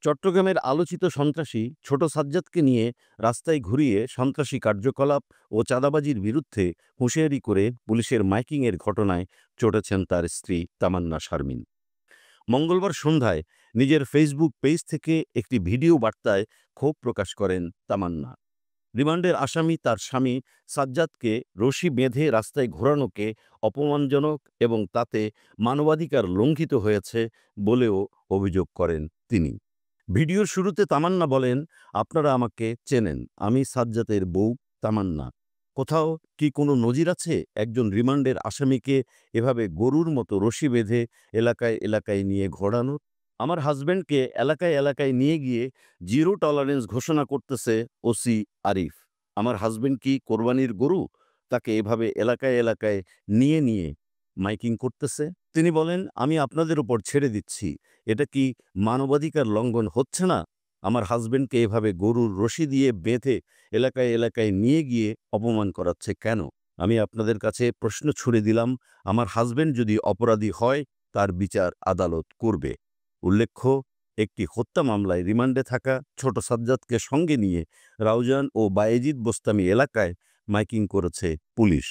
চট্টগ্রামের আলোচিত সন্ত্রাসী ছোট সাজ্জাদকে নিয়ে রাস্তায় ঘুরিয়ে সন্ত্রাসী কার্যকলাপ ও চাঁদাবাজির বিরুদ্ধে হুঁশিয়ারি করে পুলিশের মাইকিংয়ের ঘটনায় চটেছেন তার স্ত্রী তামান্না শারমিন। মঙ্গলবার সন্ধ্যায় নিজের ফেসবুক পেজ থেকে একটি ভিডিও বার্তায় ক্ষোভ প্রকাশ করেন তামান্না। রিমান্ডের আসামি তার স্বামী সাজ্জাদকে রশি বেঁধে রাস্তায় ঘোরানোকে অপমানজনক এবং তাতে মানবাধিকার লঙ্ঘিত হয়েছে বলেও অভিযোগ করেন তিনি। ভিডিওর শুরুতে তামান্না বলেন, আপনারা আমাকে চেনেন, আমি সাজ্জাদের বউ তামান্না। কোথাও কি কোনো নজির আছে একজন রিমান্ডের আসামিকে এভাবে গরুর মতো রশি বেঁধে এলাকায় এলাকায় নিয়ে ঘোরানোর? আমার হাজব্যান্ডকে এলাকায় এলাকায় নিয়ে গিয়ে জিরো টলারেন্স ঘোষণা করতেছে ওসি আরিফ। আমার হাজব্যান্ড কি কোরবানির গরু? তাকে এভাবে এলাকায় এলাকায় নিয়ে নিয়ে মাইকিং করতেছে। তিনি বলেন, আমি আপনাদের উপর ছেড়ে দিচ্ছি। এটা কি মানবাধিকার লঙ্ঘন হচ্ছে না? আমার হাজব্যান্ডকে এভাবে গরুর রশি দিয়ে বেঁধে এলাকায় এলাকায় নিয়ে গিয়ে অপমান করাচ্ছে কেন? আমি আপনাদের কাছে প্রশ্ন ছুড়ে দিলাম, আমার হাজব্যান্ড যদি অপরাধী হয় তার বিচার আদালত করবে। উল্লেখ্য, একটি হত্যা মামলায় রিমান্ডে থাকা ছোট সাজ্জাদকে সঙ্গে নিয়ে রাউজান ও বায়েজিদ বোস্তামি এলাকায় মাইকিং করেছে পুলিশ।